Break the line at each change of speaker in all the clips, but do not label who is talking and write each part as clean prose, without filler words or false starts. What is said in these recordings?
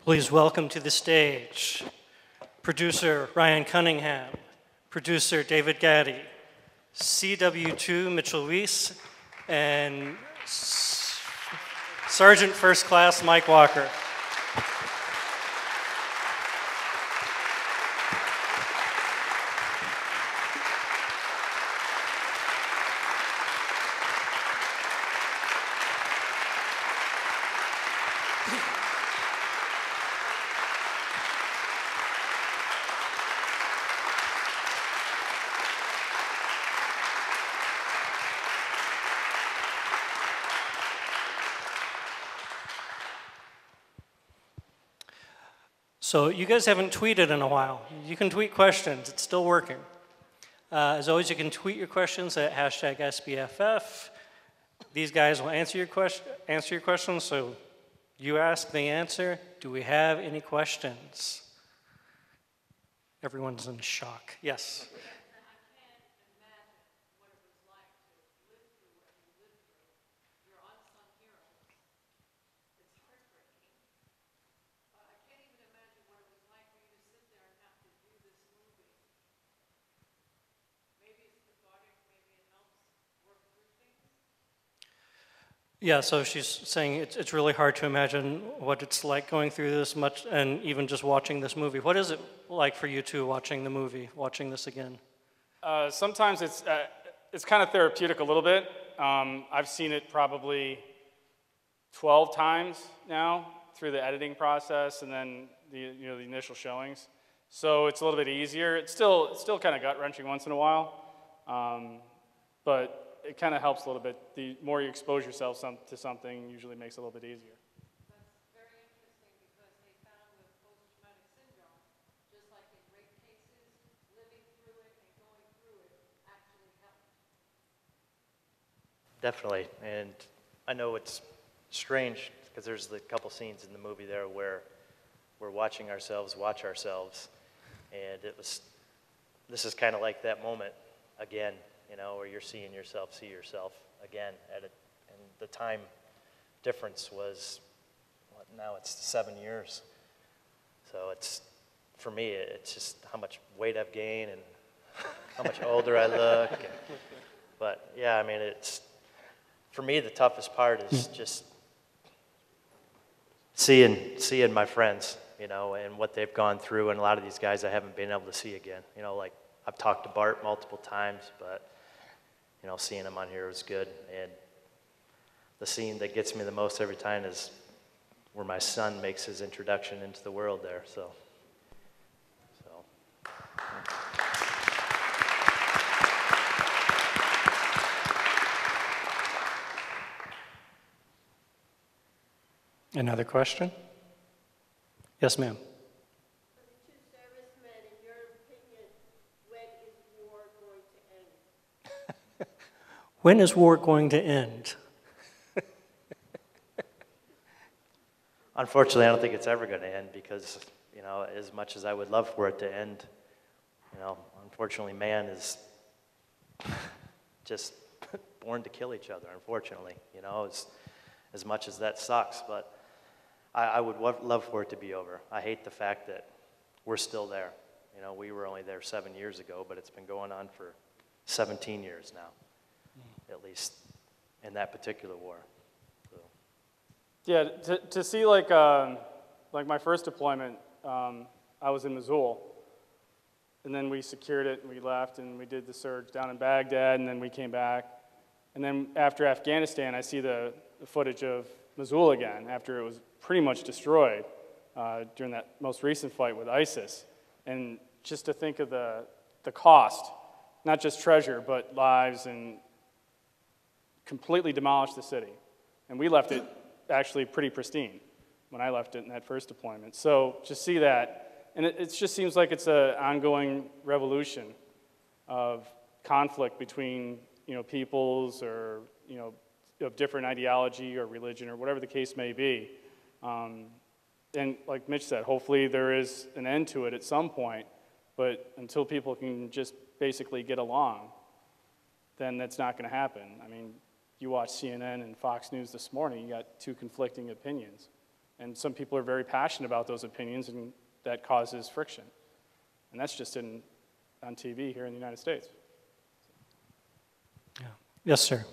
Please welcome to the stage producer Ryan Cunningham, producer David Gaddy, CW2 Mitchell Weiss, and Sergeant First Class Mike Walker. So you guys haven't tweeted in a while. You can tweet questions, it's still working. As always, you can tweet your questions at #SBFF. These guys will answer your questions, so you ask, they answer. Do we have any questions? Everyone's in shock. Yes? Yeah, so she's saying it's really hard to imagine what it's like going through this much, and even just watching this movie. What is it like for you two watching the movie, watching this again?
Sometimes it's kind of therapeutic a little bit. I've seen it probably 12 times now through the editing process and then the initial showings. So it's a little bit easier. It's still kind of gut-wrenching once in a while, but it kind of helps a little bit. The more you expose yourself to something, usually makes it a little bit easier.
That's very interesting because they found with post-traumatic syndrome, just like in rape cases, living through it and going through it actually helped.
Definitely, and I know it's strange because there's a couple scenes in the movie there where we're watching ourselves watch ourselves, and this is kind of like that moment again. Where you're seeing yourself see yourself again and the time difference was, now it's 7 years. So for me, it's just how much weight I've gained and how much older I look. But yeah, I mean, for me, the toughest part is just seeing my friends, and what they've gone through, and a lot of these guys I haven't been able to see again. Like I've talked to Bart multiple times, but seeing him on here was good. And the scene that gets me the most every time is where my son makes his introduction into the world there. So.
Another question? Yes, ma'am. When is war going to end?
Unfortunately, I don't think it's ever going to end because, as much as I would love for it to end, unfortunately, man is just born to kill each other, unfortunately, as much as that sucks. But I would love for it to be over. I hate the fact that we're still there. We were only there 7 years ago, but it's been going on for 17 years now. At least in that particular war. So.
Yeah, to see like my first deployment, I was in Mosul, and then we secured it, and we left, and we did the surge down in Baghdad, and then we came back. And then after Afghanistan, I see the footage of Mosul again, after it was pretty much destroyed during that most recent fight with ISIS. And just to think of the cost, not just treasure, but lives, and completely demolished the city. And we left it actually pretty pristine when I left it in that first deployment. So to see that, and it just seems like it's an ongoing revolution of conflict between peoples or of different ideology or religion or whatever the case may be. And like Mitch said, hopefully there is an end to it at some point, but until people can just basically get along, then that's not going to happen. I mean, you watch CNN and Fox News this morning, you got two conflicting opinions. And some people are very passionate about those opinions, and that causes friction. And that's just on TV here in the United States.
Yeah. Yes, sir.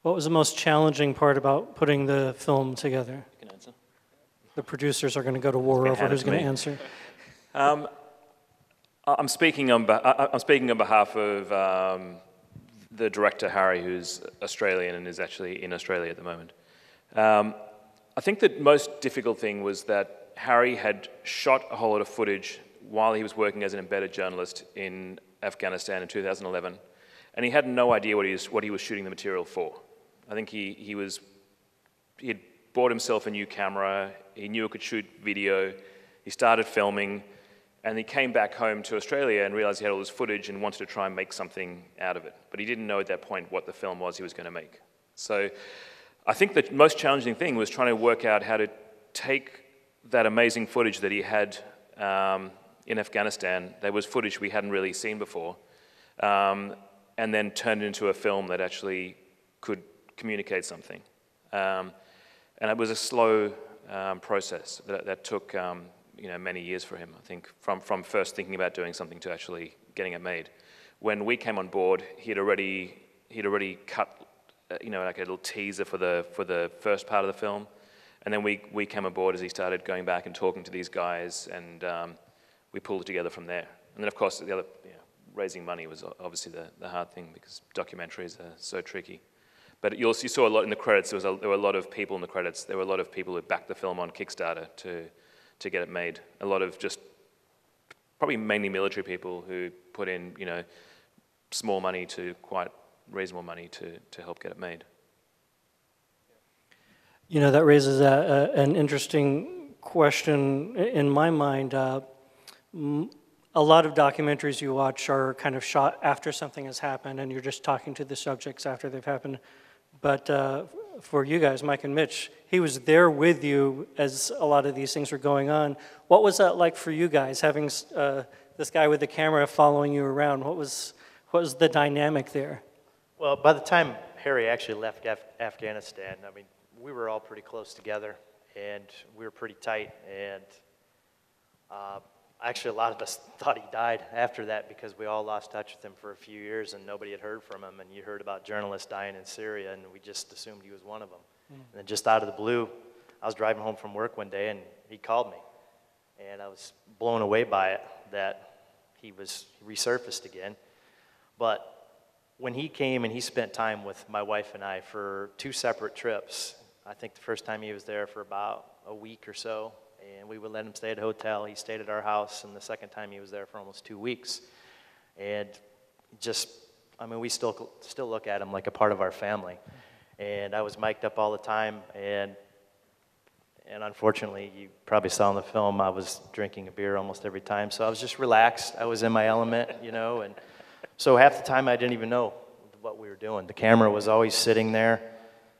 What was the most challenging part about putting the film together?
You can answer.
The producers are going to go to war over who's going to answer.
I'm speaking on behalf of the director, Harry, who's Australian and is actually in Australia at the moment. I think the most difficult thing was that Harry had shot a whole lot of footage while he was working as an embedded journalist in Afghanistan in 2011, and he had no idea what he was shooting the material for. I think he had bought himself a new camera, he knew it could shoot video, he started filming, and he came back home to Australia and realized he had all this footage and wanted to try and make something out of it. But he didn't know at that point what the film was he was going to make. So I think the most challenging thing was trying to work out how to take that amazing footage that he had in Afghanistan, that was footage we hadn't really seen before, and then turn it into a film that actually could communicate something. And it was a slow process that took many years for him, I think, from first thinking about doing something to actually getting it made. When we came on board, he'd already cut, like a little teaser for the first part of the film, and then we came aboard as he started going back and talking to these guys, and we pulled it together from there. And then, of course, the other, raising money was obviously the hard thing because documentaries are so tricky. But you saw a lot in the credits. There were a lot of people in the credits. There were a lot of people who backed the film on Kickstarter to get it made. A lot of just probably mainly military people who put in small money to quite reasonable money to help get it made.
That raises an interesting question in my mind. A lot of documentaries you watch are kind of shot after something has happened and you're just talking to the subjects after they've happened. But for you guys, Mike and Mitch, he was there with you as a lot of these things were going on. What was that like for you guys, having this guy with the camera following you around? What was the dynamic there? Well,
by the time Harry actually left Afghanistan, I mean, we were all pretty close together, and we were pretty tight, and actually a lot of us thought he died after that because we all lost touch with him for a few years and nobody had heard from him, and you heard about journalists dying in Syria, and we just assumed he was one of them. And then just out of the blue, I was driving home from work one day, and he called me, and I was blown away by it that he resurfaced again. But when he came and he spent time with my wife and I for 2 separate trips, I think the first time he was there for about a week or so, and we would let him stay at a hotel. He stayed at our house, and the second time he was there for almost 2 weeks. And we still look at him like a part of our family. And I was mic'd up all the time, and unfortunately, you probably saw in the film, I was drinking a beer almost every time. So I was just relaxed. I was in my element, and so half the time I didn't even know what we were doing. The camera was always sitting there,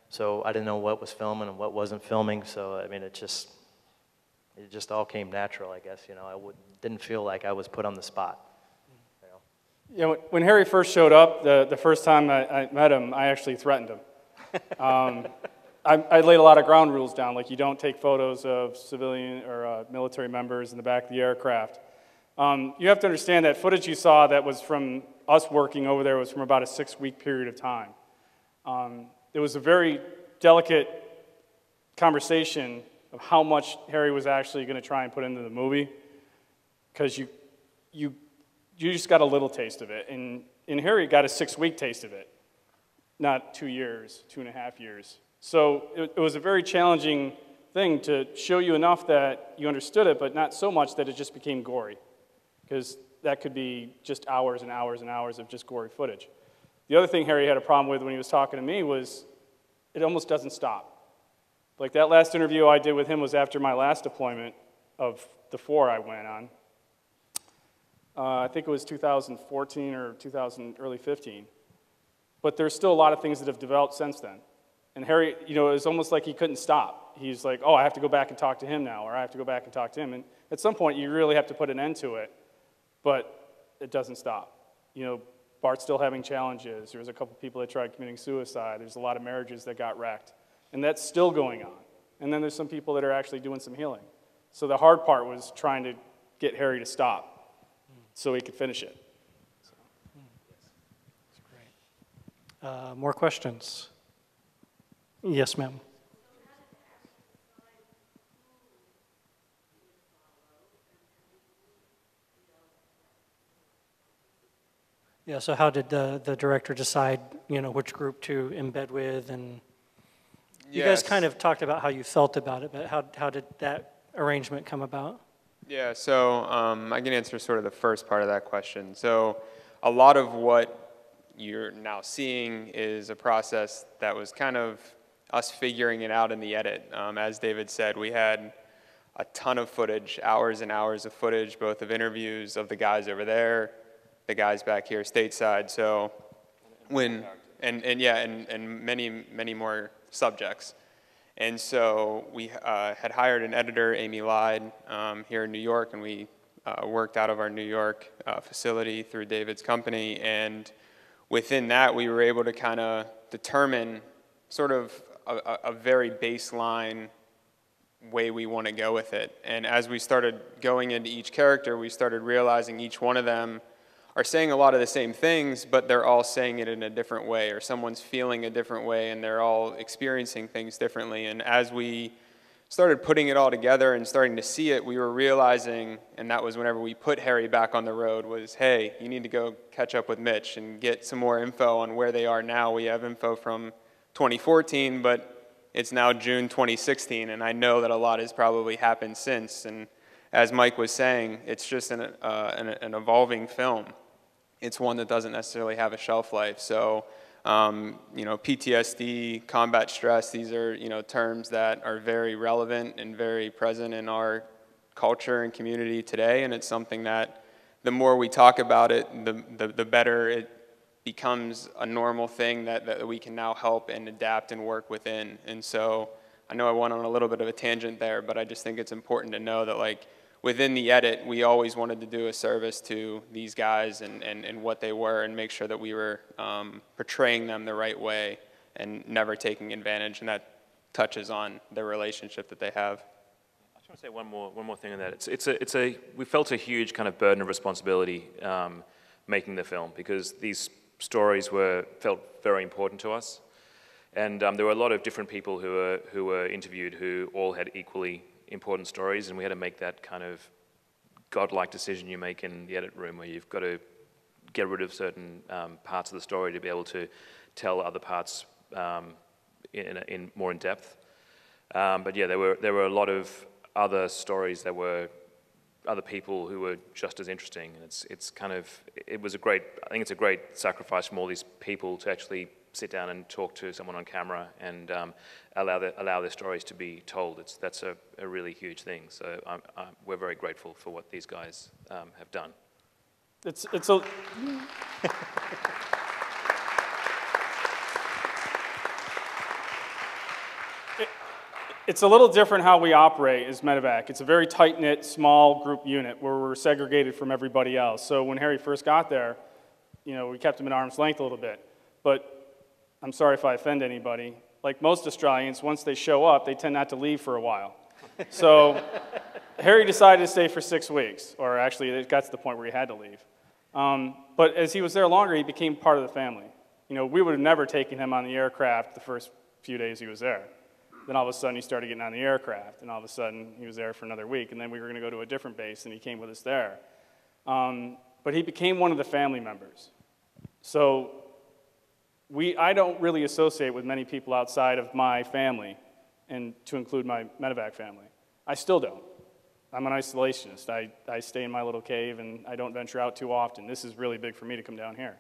so I didn't know what was filming and what wasn't filming. So, I mean, it just all came natural, I guess. I didn't feel like I was put on the spot.
When Harry first showed up, the first time I met him, I actually threatened him. I laid a lot of ground rules down, like you don't take photos of civilian or military members in the back of the aircraft. You have to understand that footage you saw that was from us working over there was from about a 6-week period of time. It was a very delicate conversation of how much Harry was actually going to try and put into the movie, because you just got a little taste of it, and Harry got a 6-week taste of it, not 2 years, 2.5 years. So it was a very challenging thing to show you enough that you understood it, but not so much that it just became gory, because that could be just hours and hours and hours of just gory footage. The other thing Harry had a problem with when he was talking to me was it almost doesn't stop. Like that last interview I did with him was after my last deployment of the 4 I went on. I think it was 2014 or early 15. But there's still a lot of things that have developed since then. And Harry, it was almost like he couldn't stop. He's like, oh, I have to go back and talk to him now, or I have to go back and talk to him. And at some point, you really have to put an end to it, but it doesn't stop. Bart's still having challenges. There was a couple people that tried committing suicide. There's a lot of marriages that got wrecked. And that's still going on. And then there's some people that are actually doing some healing. So the hard part was trying to get Harry to stop so he could finish it.
That's great. More questions? Yes, ma'am. Yeah, so how did the director decide, which group to embed with? And you guys kind of talked about how you felt about it, but how did that arrangement come about?
Yeah, so I can answer sort of the first part of that question. So a lot of what you're now seeing is a process that was kind of us figuring it out in the edit. As David said, we had a ton of footage, hours and hours of footage, both of interviews of the guys over there, the guys back here stateside. So when, and many more subjects. And so we had hired an editor, Amy Lyde, here in New York, and we worked out of our New York facility through David's company. And within that, we were able to kind of determine sort of a very baseline way we want to go with it. And as we started going into each character, we started realizing each one of them are saying a lot of the same things, but they're all saying it in a different way, or someone's feeling a different way, and they're all experiencing things differently. And as we started putting it all together and starting to see it, we were realizing, and that was whenever we put Harry back on the road, was, hey, you need to go catch up with Mitch and get some more info on where they are now. We have info from 2014, but it's now June 2016, and I know that a lot has probably happened since. And as Mike was saying, it's just an evolving film. It's one that doesn't necessarily have a shelf life. So, PTSD, combat stress, these are, terms that are very relevant and very present in our culture and community today. And it's something that the more we talk about it, the better it becomes a normal thing that we can now help and adapt and work within. And so I know I went on a little bit of a tangent there, but I just think it's important to know that, like, within the edit, we always wanted to do a service to these guys and what they were, and make sure that we were portraying them the right way and never taking advantage, and that touches on the relationship that they have.
I just want to say one more thing on that. We felt a huge kind of burden of responsibility making the film, because these stories felt very important to us, and there were a lot of different people who were interviewed who all had equally important stories, and we had to make that kind of godlike decision you make in the edit room, where you've got to get rid of certain parts of the story to be able to tell other parts in more in depth. But yeah, there were a lot of other stories that were other people who were just as interesting, and I think it's a great sacrifice from all these people to actually sit down and talk to someone on camera and allow their stories to be told. That's a really huge thing. So we're very grateful for what these guys have done.
It's a little different how we operate as medevac. It's a very tight-knit, small group unit where we're segregated from everybody else. So when Harry first got there, we kept him at arm's length a little bit. But I'm sorry if I offend anybody. Like most Australians, once they show up, they tend not to leave for a while. So Harry decided to stay for 6 weeks, or actually it got to the point where he had to leave. But as he was there longer, he became part of the family. We would have never taken him on the aircraft the first few days he was there. Then all of a sudden he started getting on the aircraft, and all of a sudden he was there for another week, and then we were going to go to a different base, and he came with us there. But he became one of the family members. So I don't really associate with many people outside of my family, and to include my medevac family. I still don't. I'm an isolationist. I stay in my little cave, and I don't venture out too often. This is really big for me to come down here.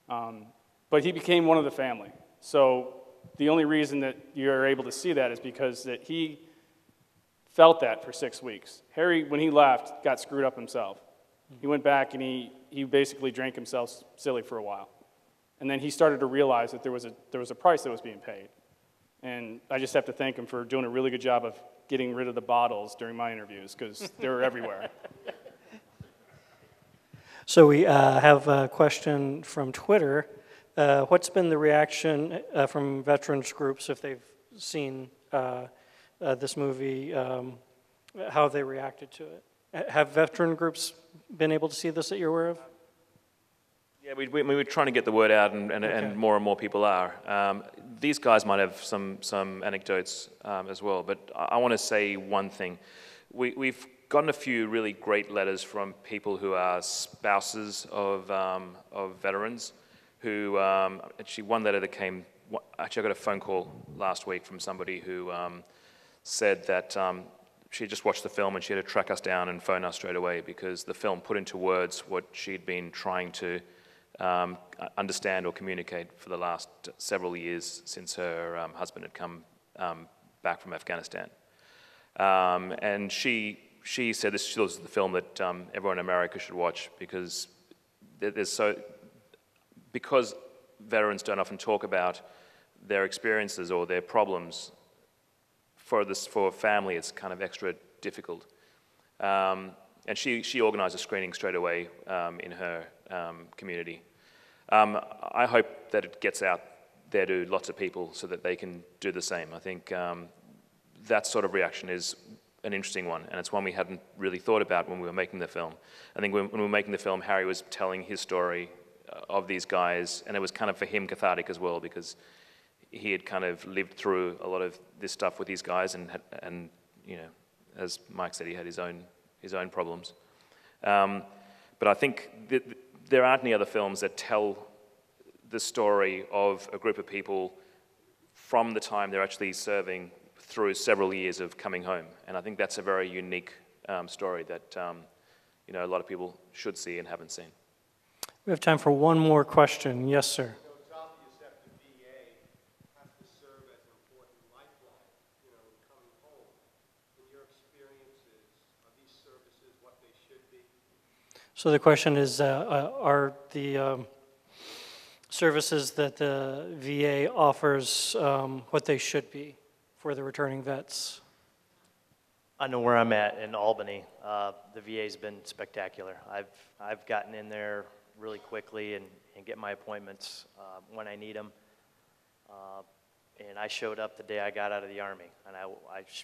But he became one of the family. So the only reason that you're able to see that is because that he felt that for 6 weeks. Harry, when he left, got screwed up himself. He went back and he basically drank himself silly for a while. And then he started to realize that there was a price that was being paid. And I just have to thank him for doing a really good job of getting rid of the bottles during my interviews, because they were everywhere.
So we have a question from Twitter. What's been the reaction from veterans groups if they've seen this movie, how they reacted to it? Have veteran groups been able to see this that you're aware of?
Yeah, we were trying to get the word out, and
Okay.
more and more people are. These guys might have some anecdotes as well, but I want to say one thing. We've gotten a few really great letters from people who are spouses of veterans, who, actually one letter that came, actually I got a phone call last week from somebody who said that she had just watched the film and she had to track us down and phone us straight away because the film put into words what she'd been trying to understand or communicate for the last several years since her husband had come back from Afghanistan. And she said this was the film that everyone in America should watch because because veterans don't often talk about their experiences or their problems. For a family, it's kind of extra difficult. And she organized a screening straight away in her community. I hope that it gets out there to lots of people so that they can do the same. I think that sort of reaction is an interesting one, and it's one we hadn't really thought about when we were making the film. I think when we were making the film, Harry was telling his story of these guys, and it was kind of for him cathartic as well because he had kind of lived through a lot of this stuff with these guys, and you know, as Mike said, he had his own problems. But I think there aren't any other films that tell the story of a group of people from the time they're actually serving through several years of coming home, and I think that's a very unique story that you know, a lot of people should see and haven't seen.
We have time for one more question. Yes, sir.
So it's obvious that the VA has to serve as an important lifeline, you know, in coming home. In your experiences, are these services what they should be?
So the question is, are the services that the VA offers what they should be for the returning vets?
I know where I'm at in Albany. The VA's been spectacular. I've gotten in there really quickly and get my appointments when I need them. And I showed up the day I got out of the Army, and I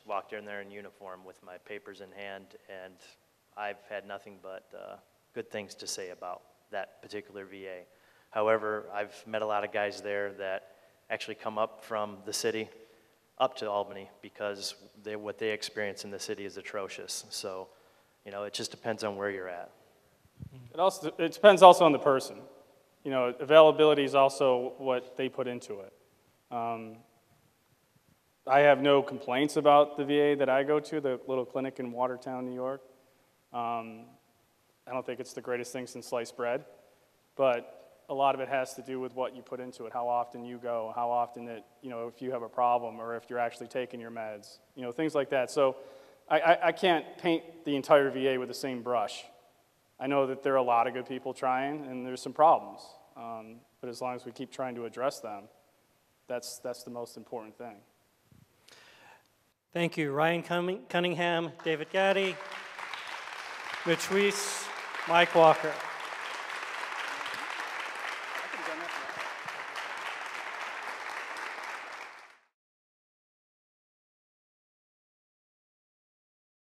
walked in there in uniform with my papers in hand, and I've had nothing but good things to say about that particular VA. However, I've met a lot of guys there that actually come up from the city up to Albany because what they experience in the city is atrocious. So, you know, it just depends on where you're at.
It depends also on the person. You know, availability is also what they put into it. I have no complaints about the VA that I go to, the little clinic in Watertown, New York. I don't think it's the greatest thing since sliced bread, but a lot of it has to do with what you put into it, how often you go, how often it, you know, if you have a problem or if you're actually taking your meds, you know, things like that. So I can't paint the entire VA with the same brush. I know that there are a lot of good people trying, and there's some problems. But as long as we keep trying to address them, that's the most important thing.
Thank you, Ryan Cunningham, David Gaddy, Mitch Weiss, Mike Walker.